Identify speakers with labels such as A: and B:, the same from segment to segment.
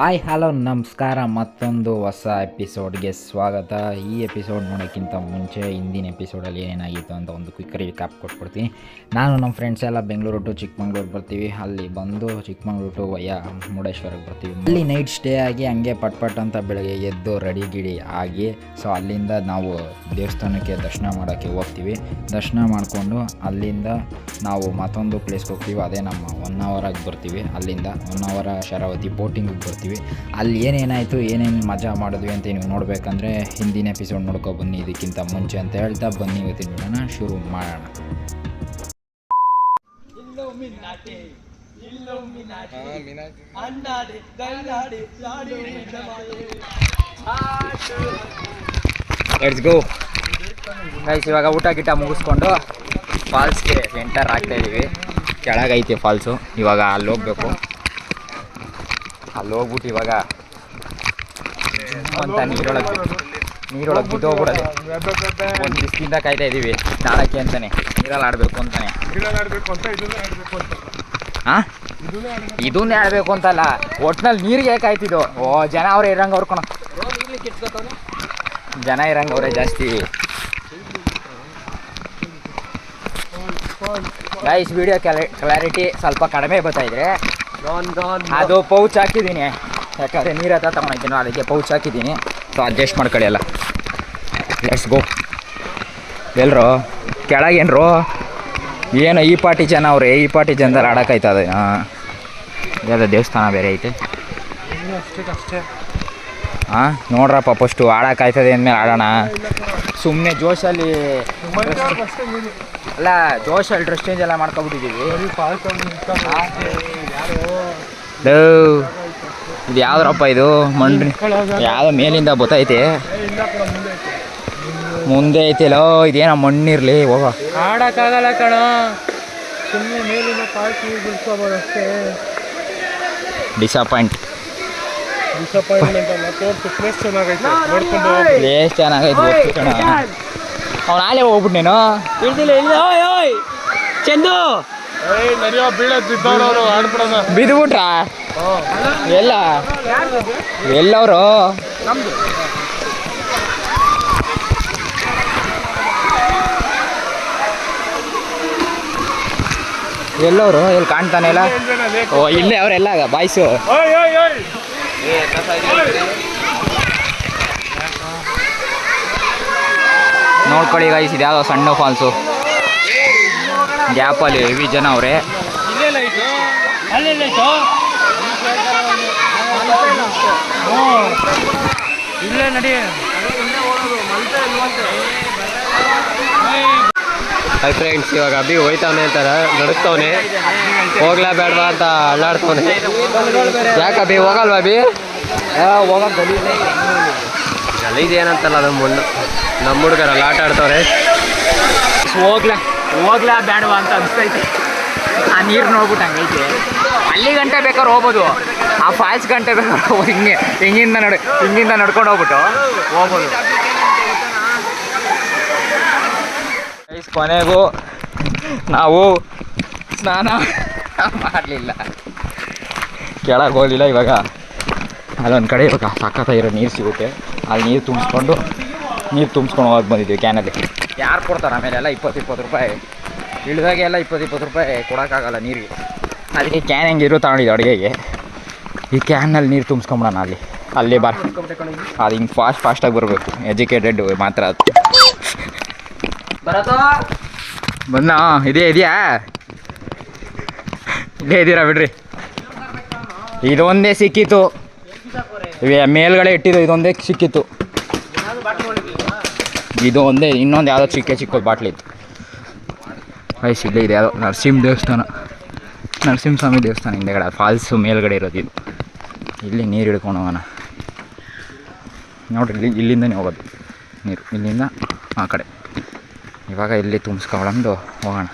A: Hi hello ನಮಸ್ಕಾರ, ಮತ್ತೊಂದು ಹೊಸ ಎಪಿಸೋಡ್ಗೆ ಸ್ವಾಗತ. ಈ ಎಪಿಸೋಡ್ ನೋಡೋಕ್ಕಿಂತ ಮುಂಚೆ ಹಿಂದಿನ ಎಪಿಸೋಡಲ್ಲಿ ಏನೇನಾಗಿತ್ತು ಅಂತ ಒಂದು ಕ್ವಿಕ್ ರಿಕ್ಯಾಪ್ ಕೊಟ್ಬಿಡ್ತೀನಿ. ನಾನು ನಮ್ಮ ಫ್ರೆಂಡ್ಸ್ ಎಲ್ಲ ಬೆಂಗಳೂರು ಟು ಚಿಕ್ಕಮಂಗ್ಳೂರು ಬರ್ತೀವಿ. ಅಲ್ಲಿ ಬಂದು ಚಿಕ್ಕಮಂಗ್ಳೂರು ಟು ವಯ್ಯ ಮುರುಡೇಶ್ವರಕ್ಕೆ ಬರ್ತೀವಿ. ಅಲ್ಲಿ ನೈಟ್ ಸ್ಟೇ ಆಗಿ ಹಂಗೆ ಪಟ್ ಅಂತ ಬೆಳಗ್ಗೆ ಎದ್ದು ರೆಡಿ ಗಿಡಿ ಆಗಿ ಸೊ ಅಲ್ಲಿಂದ ನಾವು ದೇವಸ್ಥಾನಕ್ಕೆ ದರ್ಶನ ಮಾಡೋಕ್ಕೆ ಹೋಗ್ತೀವಿ. ದರ್ಶನ ಮಾಡಿಕೊಂಡು ಅಲ್ಲಿಂದ ನಾವು ಮತ್ತೊಂದು ಪ್ಲೇಸ್ಗೆ ಹೋಗ್ತೀವಿ. ಅದೇ ನಮ್ಮ 1 ಅವರಾಗಿ ಬರ್ತೀವಿ. ಅಲ್ಲಿಂದ 1 ಅವರ ಶರಾವತಿ ಬೋಟಿಂಗಿಗೆ ಬರ್ತೀವಿ. ಅಲ್ಲಿ ಏನೇನಾಯಿತು, ಏನೇನು ಮಜಾ ಮಾಡಿದ್ವಿ ಅಂತ ನೀವು ನೋಡಬೇಕಂದ್ರೆ ಹಿಂದಿನ ಎಪಿಸೋಡ್ ನೋಡ್ಕೊ ಬನ್ನಿ. ಇದಕ್ಕಿಂತ ಮುಂಚೆ ಅಂತ ಹೇಳ್ತಾ ಬನ್ನಿ ಇವತ್ತಿನ ವಿಡಿಯೋನ ಶುರು ಮಾಡೋಣ. Let's go guys. ಇವಾಗ ಊಟ ಗಿಟ ಮುಗಿಸ್ಕೊಂಡು ಫಾಲ್ಸ್ಗೆ ಎಂಟರ್ ಆಗ್ತಾಯಿದ್ದೀವಿ. ಕೆಳಗೈತೆ ಫಾಲ್ಸು. ಇವಾಗ ಅಲ್ಲಿ ಹೋಗ್ಬೇಕು. ಅಲ್ಲಿ ಹೋಗ್ಬಿಟ್ಟು ಇವಾಗ ಅಂತ ನೀರೊಳಗೆ ಬಿದ್ದೋಗ್ಬಿಡೋದು. ಒಂದು ದಿವಸದಿಂದ ಕಾಯ್ತಾ ಇದ್ದೀವಿ ನಾಳಕ್ಕೆ ಅಂತಾನೆ, ನೀರಲ್ಲಿ ಆಡಬೇಕು ಅಂತಾನೆ. ಹಾಂ, ಇದನ್ನೇ ಆಡಬೇಕು ಅಂತಲ್ಲ, ಒಟ್ನಲ್ಲಿ ನೀರಿಗೆ ಕಾಯ್ತಿದ್ದು. ಜನ ಅವ್ರೆ ಇರಂಗೆ ಅವ್ರು ಕಣ, ಜನ ಇರಂಗೆ ಅವರೇ ಜಾಸ್ತಿ. ಗೈಸ್ ವಿಡಿಯೋ ಕ್ಲಾರಿಟಿ ಸ್ವಲ್ಪ ಕಡಿಮೆ ಬರ್ತಾಯಿದ್ರೆ ಅದು ಪೌಚ್ ಹಾಕಿದ್ದೀನಿ, ಯಾಕಂದರೆ ನೀರು ಹತ್ರ ತಗೊಂಡಿದ್ದೀನಿ, ಅದಕ್ಕೆ ಪೌಚ್ ಹಾಕಿದ್ದೀನಿ. ಸೊ ಅಡ್ಜಸ್ಟ್ ಮಾಡ್ಕೊಳ್ಳಿ ಎಲ್ಲ. Let's go. ಎಲ್ಲರೂ ಕೆಳಗೇನ್ರು ಏನು ಈ ಪಾರ್ಟಿ ಜನ ಅವ್ರೆ, ಈ ಪಾರ್ಟಿ ಜನದಲ್ಲಿ ಆಡೋಕ್ಕಾಯ್ತದೆ. ಯಾವುದೋ ದೇವಸ್ಥಾನ ಬೇರೆ ಐತೆ. ಹಾಂ ನೋಡ್ರಪ್ಪ, ಫಸ್ಟು ಆಡೋಕ್ಕಾಯ್ತದೆ ಅಂದಮೇಲೆ ಆಡೋಣ. ಸುಮ್ಮನೆ ಜೋಶಲ್ಲಿ ಅಲ್ಲ, ಜೋಶಲ್ಲಿ ಡ್ರೆಸ್ ಚೇಂಜ್ ಎಲ್ಲ ಮಾಡ್ಕೊಬಿಟ್ಟಿದ್ದೀವಿ. ಇದು ಯಾವ್ದ್ರಪ್ಪ ಇದು ಮಂಡ್ರಿ, ಯಾವುದೋ ಮೇಲಿಂದ ಬತ್ತೈತೆ, ಮುಂದೆ ಐತಿಲ್ಲೋ. ಇದೇನೋ ಮಣ್ಣಿರಲಿ, ಹೋಗ
B: ಆಡಕ್ಕಾಗಲ್ಲ ಕಣ, ಸುಮ್ಮನೆ ಮೇಲಿಂದ ಪಾರ್ಕ್ ಬಿಡ್ಸ್ಕೋಬೋದು ಅಷ್ಟೇ.
A: ಡಿಸಪಾಯಿಂಟ್ಮೆಂಟ್
B: ಪ್ಲೇಸ್ ಚೆನ್ನಾಗೈತೆ, ನೋಡ್ಕೊಂಡು
A: ಪ್ಲೇಸ್ ಚೆನ್ನಾಗೈತೆ ಕಣ. ಅವ್ನು ನಾಳೆ ಹೋಗ್ಬಿಟ್ಟು ನೀನು ಚಂದು ಬಿದ್ದುಬಿಟ್ರಾ? ಎಲ್ಲವರು ಎಲ್ಲವರು ಎಲ್ಲಿ ಕಾಣ್ತಾನೆ ಇಲ್ಲ. ಓ ಇಲ್ಲೇ ಅವರೆಲ್ಲ ಬಾಯ್ಸು. ನೋಡ್ಕೊಳ್ಳಿ ಗೈಸ್, ಇದು ಯಾವುದೋ ಸಣ್ಣ ಫಾಲ್ಸು. ಗ್ಯಾಪಲ್ಲಿ ಹೆವಿ ಜನ ಅವರೇ.
B: ಇಲ್ಲೇ ನಡಿ.
C: ಹೈ ಫ್ರೆಂಡ್ಸ್, ಇವಾಗ ಅಭಿ ಹೋಯ್ತಾವನೆ ಅಂತಾರ, ನಡುಸ್ತವನೆ. ಹೋಗ್ಲಾ ಬೇಡವಾ ಅಂತ ಅಳ್ಳಾಡ್ತವನೆ. ಯಾಕೆ ಅಭಿ ಹೋಗಲ್ವಾ? ಅಭಿ ಹೋಗೋದು ಗಲೀಜ್ ಏನಂತಲ್ಲ, ಅದು ಮಣ್ಣು. ನಮ್ಮ ಹುಡುಗರಲ್ಲಿ ಆಟ ಆಡ್ತವ್ರೆ.
A: ಹೋಗ್ಲಾ ಬೇಡವಾ ಅಂತ ಅನಿಸ್ತೈತೆ. ಆ ನೀರು ನೋಡ್ಬಿಟ್ಟು ಹಂಗೈತೆ. ಅಲ್ಲಿ ಗಂಟೆ ಬೇಕಾದ್ರೆ ಹೋಗ್ಬೋದು, ಆ ಫಾಲ್ಸ್ ಗಂಟೆ ಬೇಕಾದ್ರೆ ಹೋಗ್ಬೋದು. ಹಿಂಗಿಂದ ನಡ್ಕೊಂಡು ಹೋಗ್ಬಿಟ್ಟು ಹೋಗ್ಬೋದು. ಕೊನೆಗೂ ನಾವು ಸ್ನಾನ ಮಾಡಲಿಲ್ಲ, ಕೆಳಗೆ ಹೋಗಲಿಲ್ಲ. ಇವಾಗ ಅಲ್ಲೊಂದು ಕಡೆ ಇವಾಗ ಸಖತ್ತಾಗಿರೋ ನೀರು ಸಿಗುತ್ತೆ, ಅಲ್ಲಿ ನೀರು ತುಂಬಿಸ್ಕೊಂಡು ಹೋಗಿ ಬಂದಿದ್ದೀವಿ ಕ್ಯಾನಲ್ಲಿ. ಯಾರು ಕೊಡ್ತಾರೆ ಆಮೇಲೆ ಎಲ್ಲ 20 ರೂಪಾಯಿ ಇಳಿದಾಗೆ ಎಲ್ಲ 20 ರೂಪಾಯಿ ಕೊಡೋಕ್ಕಾಗಲ್ಲ ನೀರಿಗೆ. ಅದಕ್ಕೆ ಕ್ಯಾನ್ ಹೆಂಗಿರೋ ತಗೊಂಡಿದ್ದು ಅಡುಗೆಗೆ. ಈ ಕ್ಯಾನಲ್ಲಿ ನೀರು ತುಂಬಿಸ್ಕೊಂಬಿಡೋಣ. ಅಲ್ಲಿ ಅದು ಹಿಂಗೆ ಫಾಸ್ಟಾಗಿ ಬರಬೇಕು. ಎಜುಕೇಟೆಡ್ ಮಾತ್ರ ಅದು. ಬಂದ ಇದೆಯಾ ಇಲ್ಲೇ ಇದ್ದೀರಾ ಬಿಡ್ರಿ. ಇದೊಂದೇ ಸಿಕ್ಕಿತ್ತು, ಮೇಲ್ಗಡೆ ಇಟ್ಟಿದ್ದು ಇದೊಂದೇ ಸಿಕ್ಕಿತ್ತು. ಇದು ಒಂದೇ, ಇನ್ನೊಂದು ಯಾವುದೋ ಚಿಕ್ಕದು ಬಾಟ್ಲಿತ್ತು. ವಯಸ್ಸು ಇಲ್ಲೇ ಇದೆ ಯಾವುದೋ ನರಸಿಂಹಸ್ವಾಮಿ ದೇವಸ್ಥಾನ ಹಿಂದೆಗಡೆ ಫಾಲ್ಸು ಮೇಲ್ಗಡೆ ಇರೋದು ಇದು. ಇಲ್ಲಿ ನೀರು ಹಿಡ್ಕೊಂಡು ಹೋಗೋಣ. ನೋಡ್ರಿ, ಇಲ್ಲಿಂದನೇ ಹೋಗೋದು ನೀರು, ಇಲ್ಲಿಂದ ಆ ಕಡೆ. ಇವಾಗ ಇಲ್ಲಿ ತುಂಬಿಸ್ಕೊಂಡು ಹೋಗೋಣ.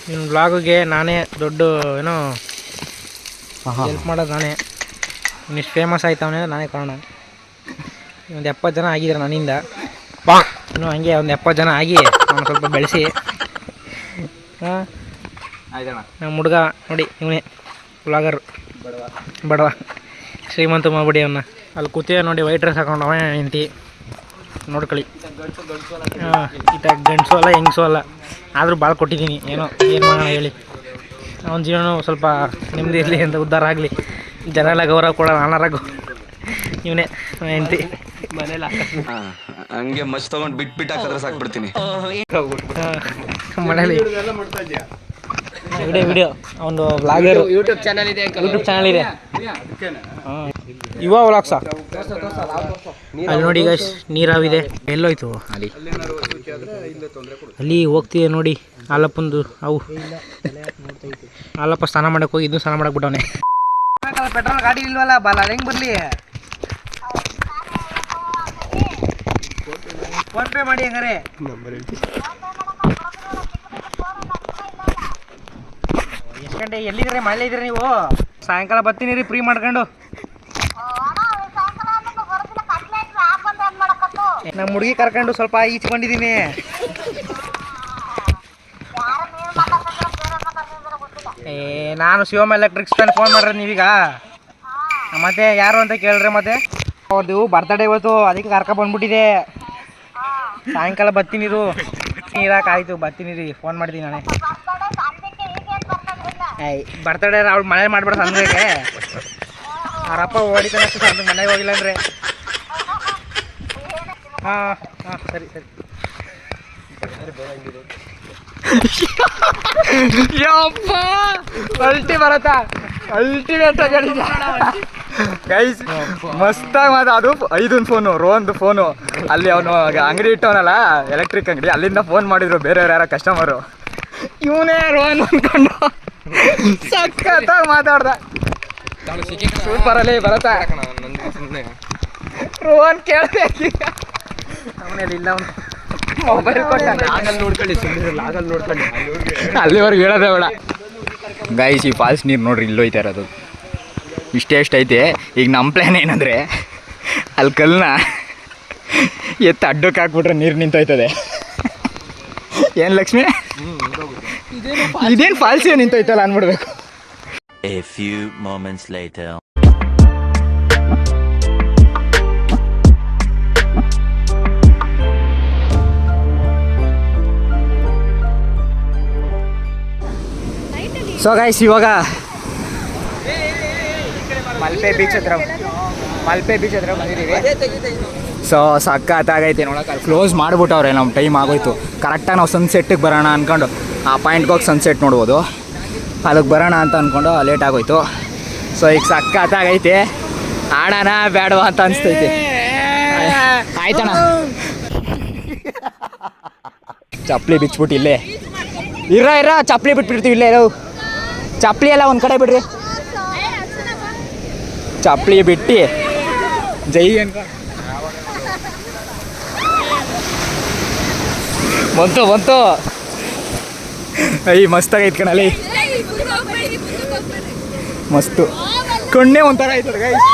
B: ನಿನ್ನ ಬ್ಲಾಗಿಗೆ ನಾನೇ ದೊಡ್ಡ ಏನೋ ಹೆಲ್ಪ್ ಮಾಡೋದು ನಾನೇ. ಇನ್ನಿಷ್ಟು ಫೇಮಸ್ ಆಯ್ತವನೇ ನಾನೇ ಕಾರಣ. ಒಂದು 70 ಜನ ಆಗಿದ್ದಾರೆ ನನ್ನಿಂದ. ಇನ್ನೂ ಹಂಗೆ ಒಂದು 70 ಜನ ಆಗಿ ನಾನು ಸ್ವಲ್ಪ ಬೆಳೆಸಿ ನಮ್ಮ ಹುಡುಗ ನೋಡಿ ಇವನೇ ವ್ಲಾಗರ್ ಬಡವ ಶ್ರೀಮಂತ ಮಾಡ್ಬಿಡಿ ಅವನ್ನ. ಅಲ್ಲಿ ಕೂತಿಯ ನೋಡಿ ವೈಟ್ ಡ್ರೆಸ್ ಹಾಕೊಂಡು ಅವನೇ ನಿಂತು ನೋಡ್ಕೊಳ್ಳಿ. ಹಾಂ ಈತ ಗಂಡಸು ಅಲ್ಲ ಹೆಂಗಸು ಅಲ್ಲ, ಆದರೂ ಭಾಳ ಕೊಟ್ಟಿದ್ದೀನಿ. ಏನು ಮಾಡೋಣ ಹೇಳಿ, ಅವನ ಜೀವನ ಸ್ವಲ್ಪ ನೆಮ್ಮದಿ ಇರಲಿ ಅಂತ, ಉದ್ಧಾರ ಆಗಲಿ, ಜನ ಎಲ್ಲ ಗೌರವ ಕೊಡೋಣ ಅನಾರಾಗು. ಇವನೇ ಹೆಂಡತಿ
D: ಹಂಗೆ ಮಚ್ ತಗೊಂಡು ಬಿಟ್ಟು ಹಾಕಿದ್ರೆ ಸಾಕ್ಬಿಡ್ತೀನಿ.
B: ಮನೇಲಿ ವಿಡಿಯೋ ಒಂದು ವ್ಲಾಗರ್
C: ಯೂಟ್ಯೂಬ್ ಚಾನಲ್ ಇದೆ.
B: ಯುವ ವ್ಲಾಗ್ಸ. ಅಲ್ಲಿ ನೋಡಿ ಈಗ ನೀರಾವಿದೆ. ಎಲ್ಲೋಯ್ತು ಅಲ್ಲಿ ಹೋಗ್ತಿದೆ ನೋಡಿ. ಹಾಲಪ್ಪಂದು ಅವು ಹಾಲಪ್ಪ ಸ್ನಾನ ಮಾಡಕ್ಕೆ ಹೋಗಿ ಇದು ಸ್ನಾನ ಮಾಡಕ್ ಬಿಟ್ಟವನೆ. ಪೆಟ್ರೋಲ್ ಗಾಡಿ ಇಲ್ವಲ್ಲ ಬಲ್ಲ, ಹೆಂಗ್ ಬರ್ಲಿ? ಫೋನ್ ಪೇ ಮಾಡಿ ಹಂಗಾರೆ. ಎಷ್ಟು ಗಂಟೆ ಎಲ್ಲಿದ್ದೀರಿ? ಮಳೆ ಇದ್ದೀರಿ ನೀವು? ಸಾಯಂಕಾಲ ಬರ್ತೀನಿ ರೀ ಫ್ರೀ ಮಾಡ್ಕೊಂಡು. ನಮ್ಮ ಹುಡುಗಿ ಕರ್ಕೊಂಡು ಸ್ವಲ್ಪ ಈಚೆ ಬಂದಿದ್ದೀನಿ. ನಾನು ಶಿವಮ್ ಎಲೆಕ್ಟ್ರಿಕ್ಸ್ ಫ್ಯಾನ್. ಫೋನ್ ಮಾಡ್ರಿ ನೀವೀಗ. ಮತ್ತೆ ಯಾರು ಅಂತ ಕೇಳ್ರಿ. ಮತ್ತೆ ಅವ್ರದ್ದು ಬರ್ತಡೇ ಇವತ್ತು, ಅದಕ್ಕೆ ಕರ್ಕೊಂಡು ಬಂದ್ಬಿಟ್ಟಿದೆ. ಸಾಯಂಕಾಲ ಬರ್ತೀನಿ ಇರು. ಆಯ್ತು ಬರ್ತೀನಿ ರೀ, ಫೋನ್ ಮಾಡ್ತೀನಿ ನಾನೇ. ಬರ್ತಡೇ ಅವ್ಳು ಮನೇಲಿ ಮಾಡ್ಬಿಡ ಸಂದ್ರೆಗೆ. ಅವರಪ್ಪ ಹೊಡಿತಾನೆ ಅಷ್ಟು ಸಂದ್ರೆ ಮನೆಗೆ ಹೋಗಿಲ್ಲ ಅಂದರೆ. ಹಾಂ ಹಾಂ ಸರಿ ಸರಿ. ಯಪ್ಪ ಅಲ್ಟಿ ಬರತ್ತಾ? ಅಲ್ಟಿಮೇಟ್ ಗೈಸ್ ಮಸ್ತಾಗಿ ಮಾತು. ಅದು 5 ಫೋನು, ರೋನ್ದು ಫೋನು. ಅಲ್ಲಿ ಅವನು ಅಂಗಡಿ ಇಟ್ಟವನಲ್ಲ, ಎಲೆಕ್ಟ್ರಿಕ್ ಅಂಗಡಿ, ಅಲ್ಲಿಂದ ಫೋನ್ ಮಾಡಿದ್ರು ಬೇರೆಯವ್ರು ಯಾರ ಕಸ್ಟಮರು. ಇವನೇ ರೋನ್ ಅಂದ್ಕೊಂಡು ಸಖತ್ತಾಗಿ ಮಾತಾಡ್ದ. ಸೂಪರಲ್ಲಿ ಬರತ್ತಾ ರೋನ್ ಕೇಳ್ದೆ. ಅವನಲ್ಲಿ ಇಲ್ಲ, ಅವನು ಮೊಬೈಲ್ ಕೊಟ್ಟ. ನೋಡ್ಕೊಳ್ಳಿ ಅಲ್ಲಿವರೆಗೆ ಹೇಳೋದೇ ಬೇಡ. ಗೈಸ್ ಈ ಫಾಲ್ಸ್ ನೀರು ನೋಡ್ರಿ, ಇಲ್ಲೋಯ್ತಾ ಇರೋದು. ಇಷ್ಟೇ ಎಷ್ಟೈತೆ. ಈಗ ನಮ್ಮ ಪ್ಲ್ಯಾನ್ ಏನಂದರೆ ಅಲ್ಲಿ ಕಲ್ಲನ್ನ ಎತ್ತು ಅಡ್ಡಕ್ಕೆ ಹಾಕ್ಬಿಟ್ರೆ ನೀರು ನಿಂತೋಯ್ತದೆ. ಏನು ಲಕ್ಷ್ಮಿ, ಇದೇನು ಫಾಲ್ಸ್ ಏನು ನಿಂತೋಯ್ತಲ್ಲ ಅಂದ್ಬಿಡ್ಬೇಕು.
E: A few moments later.
B: So guys ಇವಾಗ ಮಲ್ಪೆ ಬೀಚ್ ಹತ್ರ ಬಂದಿದ್ದೀವಿ. ಸೊ ಸಖತ್ತಾಗೈತೆ ನೋಡೋಕೆ. ಅಲ್ಲಿ ಕ್ಲೋಸ್ ಮಾಡಿಬಿಟ್ಟವ್ರೆ, ನಮ್ಮ ಟೈಮ್ ಆಗೋಯ್ತು. ಕರೆಕ್ಟಾಗಿ ನಾವು ಸನ್ಸೆಟ್ಟಿಗೆ ಬರೋಣ ಅಂದ್ಕೊಂಡು ಆ ಪಾಯಿಂಟ್ಗೆ ಹೋಗಿ ಸನ್ಸೆಟ್ ನೋಡ್ಬೋದು. ಅದಕ್ಕೆ ಬರೋಣ ಅಂತ ಅಂದ್ಕೊಂಡು ಲೇಟ್ ಆಗೋಯ್ತು. ಸೊ ಈಗ ಸಖತ್ತಾಗೈತೆ. ಆಡೋಣ ಬೇಡವಾ ಅಂತ ಅನಿಸ್ತೈತೆ. ಆಯ್ತಣ್ಣ, ಚಪ್ಪಲಿ ಬಿಚ್ಬಿಟ್ಟು ಇಲ್ಲೇ ಇರ ಚಪ್ಪಲಿ ಬಿಟ್ಬಿಡ್ತೀವಿ ಇಲ್ಲೇ. ಚಪ್ಪಲಿ ಎಲ್ಲ ಒಂದು ಕಡೆ ಬಿಡ್ರಿ. ಚಪ್ಪಲಿ ಬಿಟ್ಟು ಜೈ ಅನ್ಕೊ ಬಂತು. ಅಯ್ಯ ಮಸ್ತಾಗೈತೆ ಕಣಲ್ಲಿ, ಮಸ್ತು. ಕಣ್ಣೇ ಒಂಥರ ಆಯ್ತದೆ ಗೈಸ್.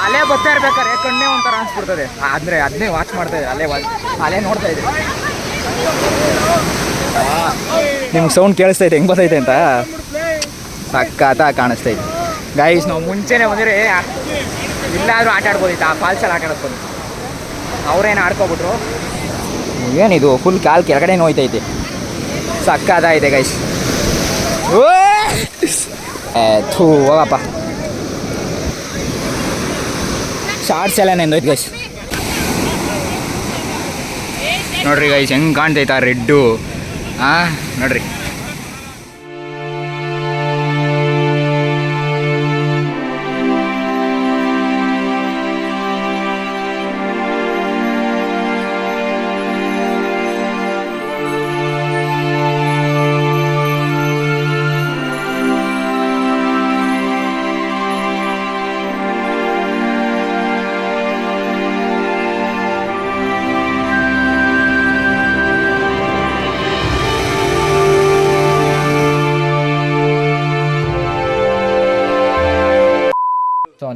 B: ಅಲೆ ಬರ್ತಾ ಇರ್ಬೇಕಾರೆ ಕಣ್ಣೇ ಒಂಥರ ಅನ್ಸ್ಬಿಡ್ತದೆ. ಅಂದರೆ ಅದನ್ನೇ ವಾಚ್ ಮಾಡ್ತಾ ಇದ್ದೆ, ಅಲೆ ನೋಡ್ತಾ ಇದ್ದೆ. ನಿಮ್ಗೆ ಸೌಂಡ್ ಕೇಳಿಸ್ತೈತೆ ಹೆಂಗೆ ಬರ್ತೈತೆ ಅಂತ? ಸಖತ್ತ ಕಾಣಿಸ್ತೈತೆ ಗೈಸ್. ನಾವು ಮುಂಚೆನೇ ಬಂದರೆ ಇಲ್ಲಾದರೂ ಆಟ ಆಡ್ಬೋದಿತ್ತು, ಆ ಫಾಲ್ಸಲ್ಲಿ ಆಟ ಆಡ್ಬೋದು. ಅವರೇನು ಆಡ್ಕೊಬಿಟ್ರು. ಏನಿದು ಫುಲ್ ಕಾಲು ಕೆಳಗಡೆ ನೋಯ್ತೈತೆ. ಸಖತ್ತಾಗೈತೆ ಗೈಸ್. ಥೂ ಹೋಗಪ್ಪ. ಶಾರ್ಟ್ಸ್ ಎಲ್ಲ ನೆಂದೋಯ್ತು ಗೈಸ್. ನೋಡ್ರಿ ಗೈಸ್ ಹೆಂಗೆ ಕಾಣ್ತೈತಾ ರೆಡ್ಡು. ನೋಡ್ರಿ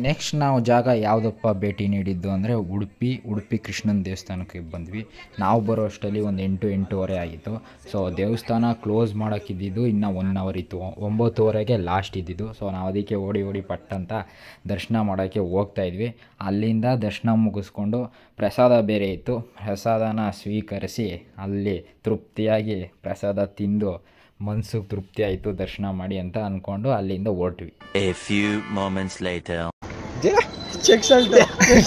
A: ನೆಕ್ಸ್ಟ್ ನಾವು ಜಾಗ ಯಾವುದಪ್ಪ ಭೇಟಿ ನೀಡಿದ್ದು ಅಂದರೆ ಉಡುಪಿ ಕೃಷ್ಣನ ದೇವಸ್ಥಾನಕ್ಕೆ ಬಂದ್ವಿ. ನಾವು ಬರೋ ಅಷ್ಟರಲ್ಲಿ ಒಂದು 8-8:30 ಆಗಿತ್ತು. ಸೊ ದೇವಸ್ಥಾನ ಕ್ಲೋಸ್ ಮಾಡೋಕ್ಕಿದ್ದಿದ್ದು ಇನ್ನೂ 1 ಅವರ್ ಇತ್ತು. 9:30ಗೆ ಲಾಸ್ಟ್ ಇದ್ದಿದ್ದು. ಸೊ ನಾವು ಅದಕ್ಕೆ ಓಡಿ ಪಟ್ಟಂತ ದರ್ಶನ ಮಾಡೋಕ್ಕೆ ಹೋಗ್ತಾಯಿದ್ವಿ. ಅಲ್ಲಿಂದ ದರ್ಶನ ಮುಗಿಸ್ಕೊಂಡು ಪ್ರಸಾದ ಬೇರೆ ಇತ್ತು. ಪ್ರಸಾದನ ಸ್ವೀಕರಿಸಿ ಅಲ್ಲಿ ತೃಪ್ತಿಯಾಗಿ ಪ್ರಸಾದ ತಿಂದು ಮನಸ್ಸಿಗೆ ತೃಪ್ತಿ ಆಯಿತು ದರ್ಶನ ಮಾಡಿ ಅಂತ ಅಂದ್ಕೊಂಡು ಅಲ್ಲಿಂದ ಹೊರಟ್ವಿ.
E: A few moments later.
C: ಚೆಕ್ ಸಲ್ಟ್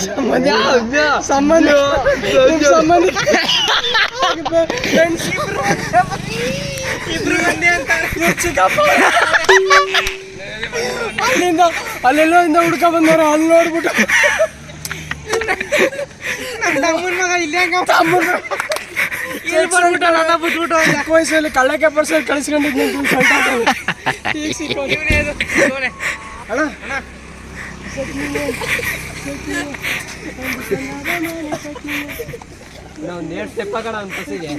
C: ಸಂಬಂಧ ಅಲ್ಲೆಲ್ಲೋ ಇಂದ ಹುಡ್ಕ ಬಂದವ್ರ ಅಲ್ಲಿ ನೋಡ್ಬಿಟ್ಟು ವಯಸ್ಸಲ್ಲಿ ಕಳ್ಳಕ್ಕೆ ಪರ್ಸಲ್ಲಿ ಕಳಿಸ್ಕೊಂಡಿದ್ದು ಅಣ್ಣ ನಾವು ನೇಟ್ ಸ್ಟೆಪ್ ಹಾಕೋಣ ಒಂದು ಬಸ್ಸಿಗೆ.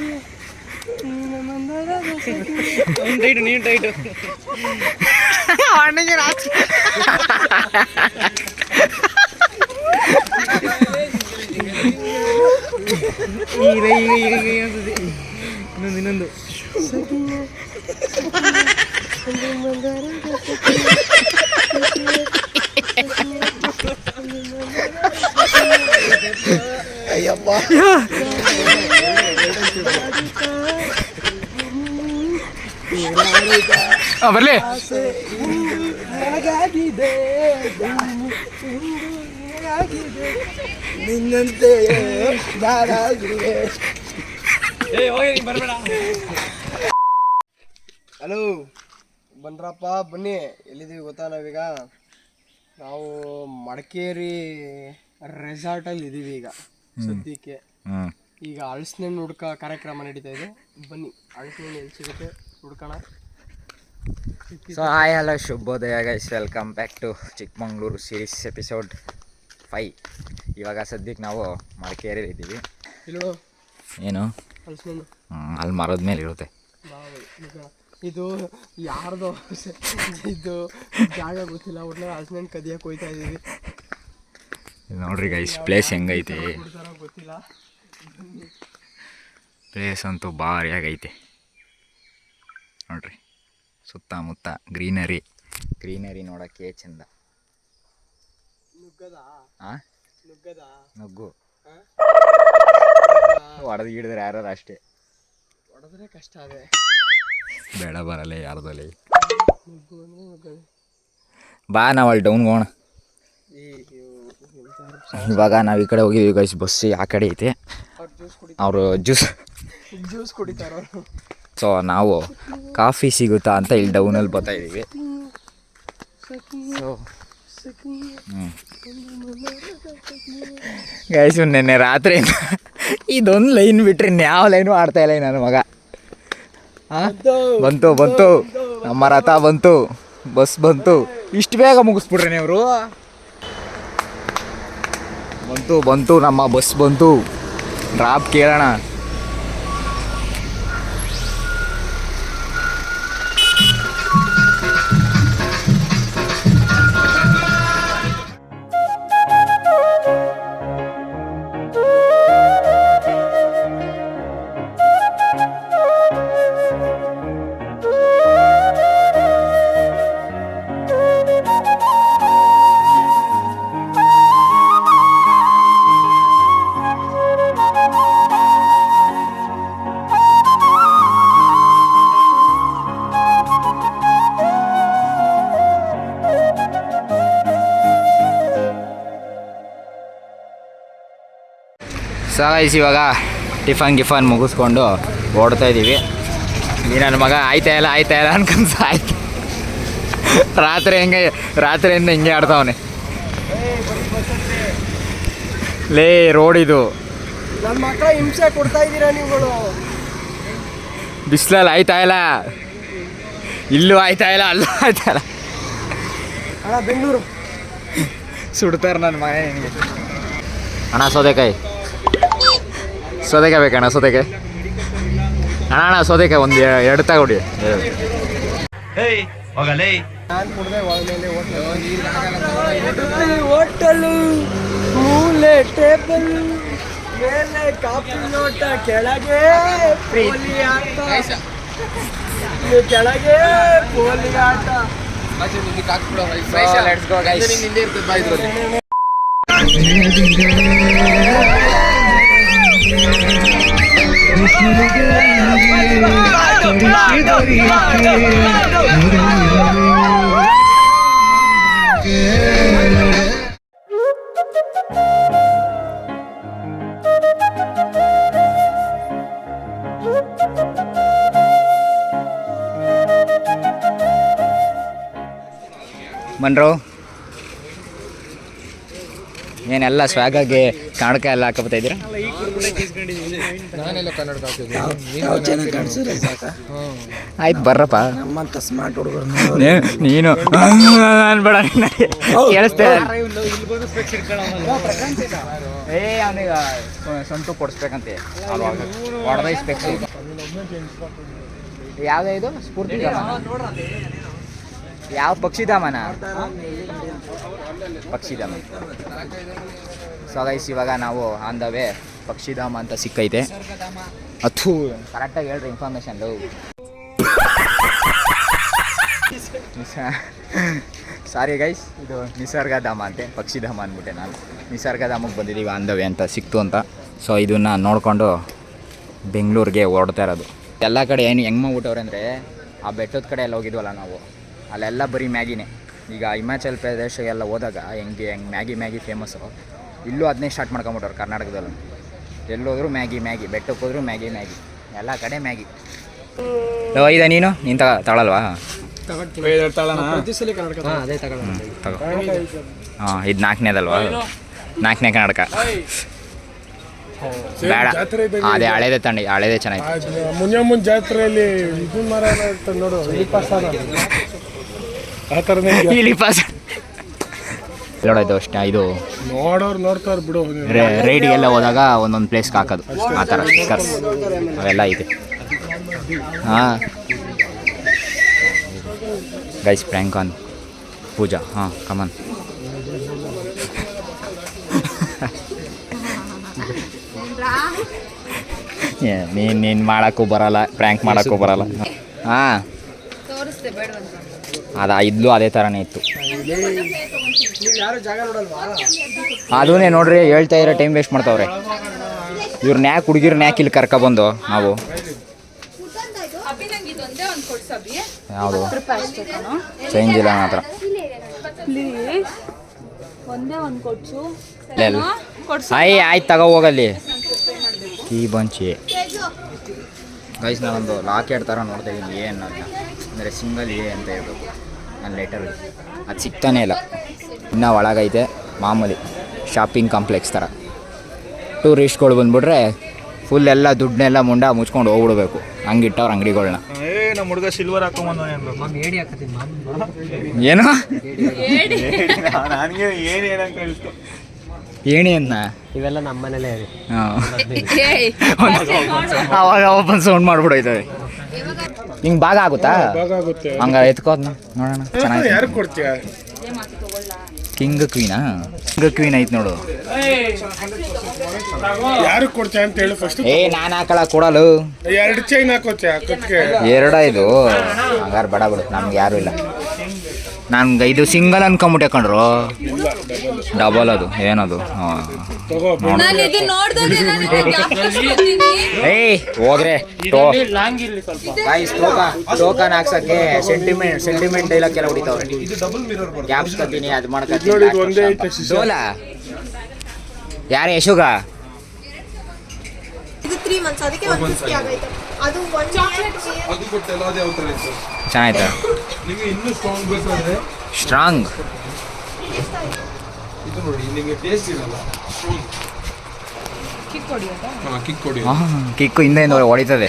C: ನೀನು ಟೈಟು ಅಣ್ಣಗೆ ರಾತ್ರಿ ಇನ್ನೊಂದು ಅಯ್ಯಪ್ಪ ಬರ್ಲಿ ನಿನ್ನಂತೆ ಹಲೋ ಬನ್ರಪ್ಪ ಬನ್ನಿ. ಎಲ್ಲಿದ್ದೀವಿ ಗೊತ್ತಾ ನಾವೀಗ? ನಾವು ಮಡಿಕೇರಿ ರೆಸಾರ್ಟಲ್ಲಿ ಇದ್ದೀವಿ ಈಗ ಸದ್ಯಕ್ಕೆ. ಈಗ ಹಲಸಿನಣ್ಣು ಹುಡ್ಕ ಕಾರ್ಯಕ್ರಮ ನಡೀತಾ ಇದೆ. ಬನ್ನಿ ಹಲಸಿನಣ್ಣು ಎಲ್ಲಿ ಸಿಗುತ್ತೆ ಹುಡ್ಕೋಣ.
A: ಸೊ ಹಾಯ್ ಹಲೋ ಶುಭೋದಯ guys, welcome back to Chikkamagaluru series episode 5. ಇವಾಗ ಸದ್ಯಕ್ಕೆ ನಾವು ಮಡಿಕೇರಿ ಇದ್ದೀವಿ.
C: ಇಲ್ಲೋ
A: ಏನು
C: ಹಲಸಿನಣ್ಣು
A: ಅಲ್ಲಿ ಮರದ ಮೇಲೆ ಇರುತ್ತೆ.
C: ಇದು ಯಾರ್ದು ಇದು ಜಾಗ ಗೊತ್ತಿಲ್ಲ, ಒಟ್ನಲ್ಲಿ ಹಲಸಿನಣ್ಣು ಕದಿಯಕ್ಕೆ ಹೋಗ್ತಾ ಇದ್ದೀವಿ.
A: ನೋಡ್ರಿ ಗೈಸ್ ಪ್ಲೇಸ್ ಹೆಂಗೈತೆ.
C: ಗೊತ್ತಿಲ್ಲ,
A: ಪ್ಲೇಸ್ ಅಂತೂ ಭಾರಿಯಾಗೈತೆ ನೋಡ್ರಿ. ಸುತ್ತಮುತ್ತ ಗ್ರೀನರಿ ನೋಡೋಕ್ಕೆ ಚಂದ. ನುಗ್ಗು ಹೊಡೆದು ಹಿಡಿದ್ರೆ ಯಾರು ಅಷ್ಟೇ,
C: ಹೊಡೆದ್ರೆ ಕಷ್ಟ ಅದೇ.
A: ಬೇಡ ಬರಲ್ಲ ಯಾರ್ದಲ್ಲಿ. ಬಾ ನಾವು ಅಲ್ಲಿ ಡೌನ್ಗೆ ಹೋಗೋಣ. ಇವಾಗ ನಾವು ಈ ಕಡೆ ಹೋಗಿದ್ದೀವಿ ಗೈಸ್. ಬಸ್ ಆ ಕಡೆ ಐತೆ, ಅವರು ಜ್ಯೂಸ್
C: ಕುಡಿತಾರ.
A: ಸೊ ನಾವು ಕಾಫಿ ಸಿಗುತ್ತಾ ಅಂತ ಇಲ್ಲಿ ಡೌನಲ್ಲಿ ಬರ್ತಾ ಇದ್ದೀವಿ. ಸೊ ಗೈಸ್ ನೆನ್ನೆ ರಾತ್ರಿ ಇದೊಂದು ಲೈನ್ ಬಿಟ್ರೆ ಯಾವ ಲೈನು ಆಡ್ತಾಯಿಲ್ಲ ನನ್ನ ಮಗ. ಬಂತು ನಮ್ಮ ರಥ ಬಂತು, ಬಸ್ ಬಂತು. ಇಷ್ಟು ಬೇಗ ಮುಗಿಸ್ಬಿಟ್ರೆ ನೀವು. ಬಂತು ನಮ್ಮ ಬಸ್ ಬಂತು. ಡ್ರಾಪ್ ಕೇಳೋಣ. ಸಾಗಾಯಿಸಿ ಇವಾಗ ಟಿಫನ್ ಮುಗಿಸ್ಕೊಂಡು ಓಡ್ತಾ ಇದ್ದೀವಿ. ಈ ನನ್ನ ಮಗ ಆಯ್ತಾ ಇಲ್ಲ ಅನ್ಕೊಂಡ್ಸ ಆಯ್ತು. ರಾತ್ರಿಯಿಂದ ಹಿಂಗೆ ಆಡ್ತಾವನೆ. ಲೇ ರೋಡ್ ಇದು.
C: ನನ್ನ ಮಕ್ಕಳ ಹಿಂಸೆ ಕೊಡ್ತಾ ಇದ್ದೀರಾ ನೀವುಗಳು.
A: ಬಿಸಿಲಲ್ಲಿ ಆಯ್ತಾ ಇಲ್ಲ, ಇಲ್ಲೂ ಆಯ್ತಾ ಇಲ್ಲ, ಅಲ್ಲೂ ಆಯ್ತಾ ಇಲ್ಲ.
C: ಅಣ್ಣ ಬೆಂಗಳೂರು
A: ಸುಡ್ತಾರೆ ನನ್ನ ಮಗ ನಿನಗೆ. ಅಣ್ಣ ಸೌತೆಕಾಯಿ ಬೇಕಣ್ಣ. ಸೌತೆಕಾಯಿ ಒಂದು 2 ತಗೊಡಿ.
D: ಹೋಗಲೇ
F: ಹೋಟೆಲು ಮೂಲೆ ಟೇಬಲ್ ಮೇಲೆ ಕಾಫಿ ನೋಟ ಕೆಳಗೆ ಪೋಲಿ ಆಟ ಕೆಳಗೆ ಪೋಲಿ ಆಟ.
C: Let's go guys.
A: ಬನ್ರೋ ಏನೆಲ್ಲ ಸ್ವಾಗಾಗಿ ಕನ್ನಡಕ ಎಲ್ಲ ಹಾಕಬತ್ತಾ ಇದ್ದೀರಾ? ಆಯ್ತು ಬರ್ರಪ್ಪ.
F: ನಮ್ಮಂತ ಸ್ಮಾರ್ಟ್ ಹುಡುಗರು
A: ನೀನು ಅನ್ಬೇಡ, ಕೇಳಿಸ್ತೇ. ಅವನಿಗೆ ಸ್ವಂತ ಕೊಡಿಸ್ಬೇಕಂತೆ ಹೊಡೆದ ಸ್ಪೆಕ್ಸ್. ಯಾವುದೇ ಇದು ಸ್ಫೂರ್ತಿ ಯಾವ ಪಕ್ಷಿಧಾಮನ? ಪಕ್ಷಿಧಾಮ. ಸೊ ಗೈಸ್ ಇವಾಗ ನಾವು ಆನ್ ದ ವೇ ಪಕ್ಷಿಧಾಮ ಅಂತ ಸಿಕ್ಕೈತೆ. ಅದು ಕರೆಕ್ಟಾಗಿ ಹೇಳ್ರಿ ಇನ್ಫಾರ್ಮೇಶನ್. ಸಾರಿ ಗೈಸ್, ಇದು ನಿಸರ್ಗಧಾಮ ಅಂತೆ, ಪಕ್ಷಿಧಾಮ ಅಂದ್ಬಿಟ್ಟೆ ನಾನು. ನಿಸರ್ಗಧಾಮಕ್ಕೆ ಬಂದಿದ್ದೀವಿ ಆನ್ ದ ವೇ ಅಂತ ಸಿಕ್ತು ಅಂತ. ಸೊ ಇದನ್ನು ನೋಡಿಕೊಂಡು ಬೆಂಗಳೂರಿಗೆ ಹೊರಡ್ತಾ ಇರೋದು. ಎಲ್ಲ ಕಡೆ ಏನು ಹೆಂಗೆ ಮಾಡ್ಬಿಟ್ಟವ್ರೆ ಅಂದರೆ, ಆ ಬೆಟ್ಟದ ಕಡೆ ಎಲ್ಲ ಹೋಗಿದ್ವಲ್ಲ ನಾವು, ಅಲ್ಲೆಲ್ಲ ಬರೀ ಮ್ಯಾಗಿನೇ. ಈಗ ಹಿಮಾಚಲ್ ಪ್ರದೇಶ ಎಲ್ಲ ಹೋದಾಗ ಹೆಂಗೆ ಮ್ಯಾಗಿ ಫೇಮಸ್ಸು, ಇಲ್ಲೂ ಅದನ್ನೇ ಸ್ಟಾರ್ಟ್ ಮಾಡ್ಕೊಂಬಿಟ್ಟವ್ರು ಕರ್ನಾಟಕದಲ್ಲೂ. ಎಲ್ಲೋದ್ರೂ ಮ್ಯಾಗಿ, ಬೆಟ್ಟಕ್ಕೆ ಹೋದ್ರು ಮ್ಯಾಗಿ, ಎಲ್ಲ ಕಡೆ ಮ್ಯಾಗಿ. ಇದೆ ನೀನು ತಗೊಳಲ್ವಾ? ಹಾಂ, ಇದು 4ನೇದಲ್ವಾ? 4ನೇ ಕರ್ನಾಟಕ ಬೇಡ, ಅದೇ ಹಳೇದೇ ತಂಡಿ, ಹಳೇದೇ ಚೆನ್ನಾಗಿತ್ತು.
G: ಮುನ್ಯಮ್ಮನ ಜಾತ್ರೆಯಲ್ಲಿ ಇದು ಮರ ನೋಡು, ಆ ಥರನೇ
A: ನೋಡೋದು ಅಷ್ಟೇ. ಇದು
G: ನೋಡೋರು ನೋಡ್ತಾರೆ ಬಿಡು.
A: ರೈಡಿಗೆಲ್ಲ ಹೋದಾಗ ಒಂದೊಂದು ಪ್ಲೇಸ್ಗೆ ಹಾಕೋದು ಆ ಥರ ಸ್ಟಿಕ್ಕರ್ಸ್ ಅವೆಲ್ಲ ಇದೆ. ಹಾಂ ಗೈಸ್, ಪ್ರ್ಯಾಂಕ್ ಆನ್ ಪೂಜಾ. ಹಾಂ ಕಮನ್. ನೀನು ಮಾಡೋಕ್ಕೂ ಬರಲ್ಲ, ಪ್ರ್ಯಾಂಕ್ ಮಾಡೋಕ್ಕೂ ಬರಲ್ಲ. ಹಾಂ ಇದ್ಲು ಅದೇ ಥರನೇ ಇತ್ತು. ಅದನ್ನೇ ನೋಡ್ರಿ, ಹೇಳ್ತಾ ಇರೋ ಟೈಮ್ ವೇಸ್ಟ್ ಮಾಡ್ತಾವ್ರೆ ಇವ್ರನ್ನ. ಯಾಕೆ ಹುಡುಗಿರ್ನ ಯಾಕೆ ಇಲ್ಲಿ ಕರ್ಕೊಬಂದು ನಾವು? ಯಾವುದು ಚೇಂಜ್ ಇಲ್ಲ ನನ್ನ ಹತ್ರ. ಆಯ್ತು ತಗೋ ಹೋಗಲ್ಲಿ. ಕೀ ಬಂಚಿ ಗೈಸ್, ನಾನೊಂದು ಲಾಕೆಟ್ ಥರ ನೋಡ್ತಾ ಇದ್ದೀನಿ. ಏನು ಅಂದರೆ ಸಿಂಗಲ್ ಅಂತ ಹೇಳ್ಬೇಕು ನನ್ನ ಲೆಟರಲ್ಲಿ. ಅದು ಸಿಗ್ತಾನೇ ಇಲ್ಲ. ಇನ್ನೂ ಒಳಗೈತೆ ಮಾಮೂಲಿ ಶಾಪಿಂಗ್ ಕಾಂಪ್ಲೆಕ್ಸ್ ಥರ. ಟೂರಿಸ್ಟ್ಗಳು ಬಂದುಬಿಟ್ರೆ ಫುಲ್ ಎಲ್ಲ ದುಡ್ಡನ್ನೆಲ್ಲ ಮುಂಡ ಮುಚ್ಕೊಂಡು ಹೋಗ್ಬಿಡ್ಬೇಕು, ಹಂಗಿಟ್ಟವ್ರು ಅಂಗಡಿಗಳನ್ನ.
D: ನಮ್ಮ ಹುಡುಗ ಸಿಲ್ವರ್ ಹಾಕೊಂಬಂದ
A: ಏನು
D: ನನಗೆ ಏನಂತ ಹೇಳ್ತು
A: ಏಣಿ ಅನ್ನ
C: ಇವೆಲ್ಲ ನಮ್ಮ ಮನೇಲೇ ಇದೆ.
A: ಅವಾಗ ಓಪನ್ ಸೌಂಡ್ ಮಾಡ್ಬಿಡೋಯ್ತವೆ. ಹಿಂಗೆ ಭಾಗ ಆಗುತ್ತಾ? ಹಂಗ ಎತ್ಕೋದ್ನ ನೋಡೋಣ. ಚೆನ್ನಾಗಿ.
G: ಯಾರು ಕೊಡ್ತೀಯ?
A: ಕಿಂಗ್ ಕ್ವೀನಾ? ಕಿಂಗ್ ಕ್ವೀನ್ ಐತೆ ನೋಡು.
G: ಯಾರು ಕೊಡ್ತೀಯ ಅಂತ ಹೇಳು ಫಸ್ಟ್.
A: ನಾನು ಹಾಕಲ್ಲ, ಕೊಡಲು.
G: 2 ಚೈನ್ ಹಾಕೋತ್ಯಾ ಕತ್ಗೆ?
A: 2 ಇದು ಹಂಗಾರೆ ಬಡ ಬಿಡು, ನಮ್ಗೆ ಯಾರು ಇಲ್ಲ. ನನ್ಗೆ ಇದು ಸಿಂಗಲ್ ಅನ್ಕೊಂಬಿಟ್ಟೆ ಕಣ್ರು. ಡಬಲ್ ಅದು ಏನದು? ಹೋಗ್ರೆ ಟೋಕನ್ ಹಾಕ್ಸಕ್ಕೆ ಸೆಂಟಿಮೆಂಟ್ ಡೈಲಾಗ್ ಎಲ್ಲ ಹೊಡಿತಾವ್ರೆ. ಕ್ಯಾಪ್ಸ್ಕೊತೀನಿ, ಅದು ಮಾಡ್ಕೊತೀನಿ. ಸೋಲಾ ಯಾರು ಯಶುಗ? ಚೆನ್ನಾಯ್ತಾ? ಸ್ಟ್ರಾಂಗ್ ಕಿಕ್ಕು ಹಿಂದೆ ಹೊಡಿತದೆ.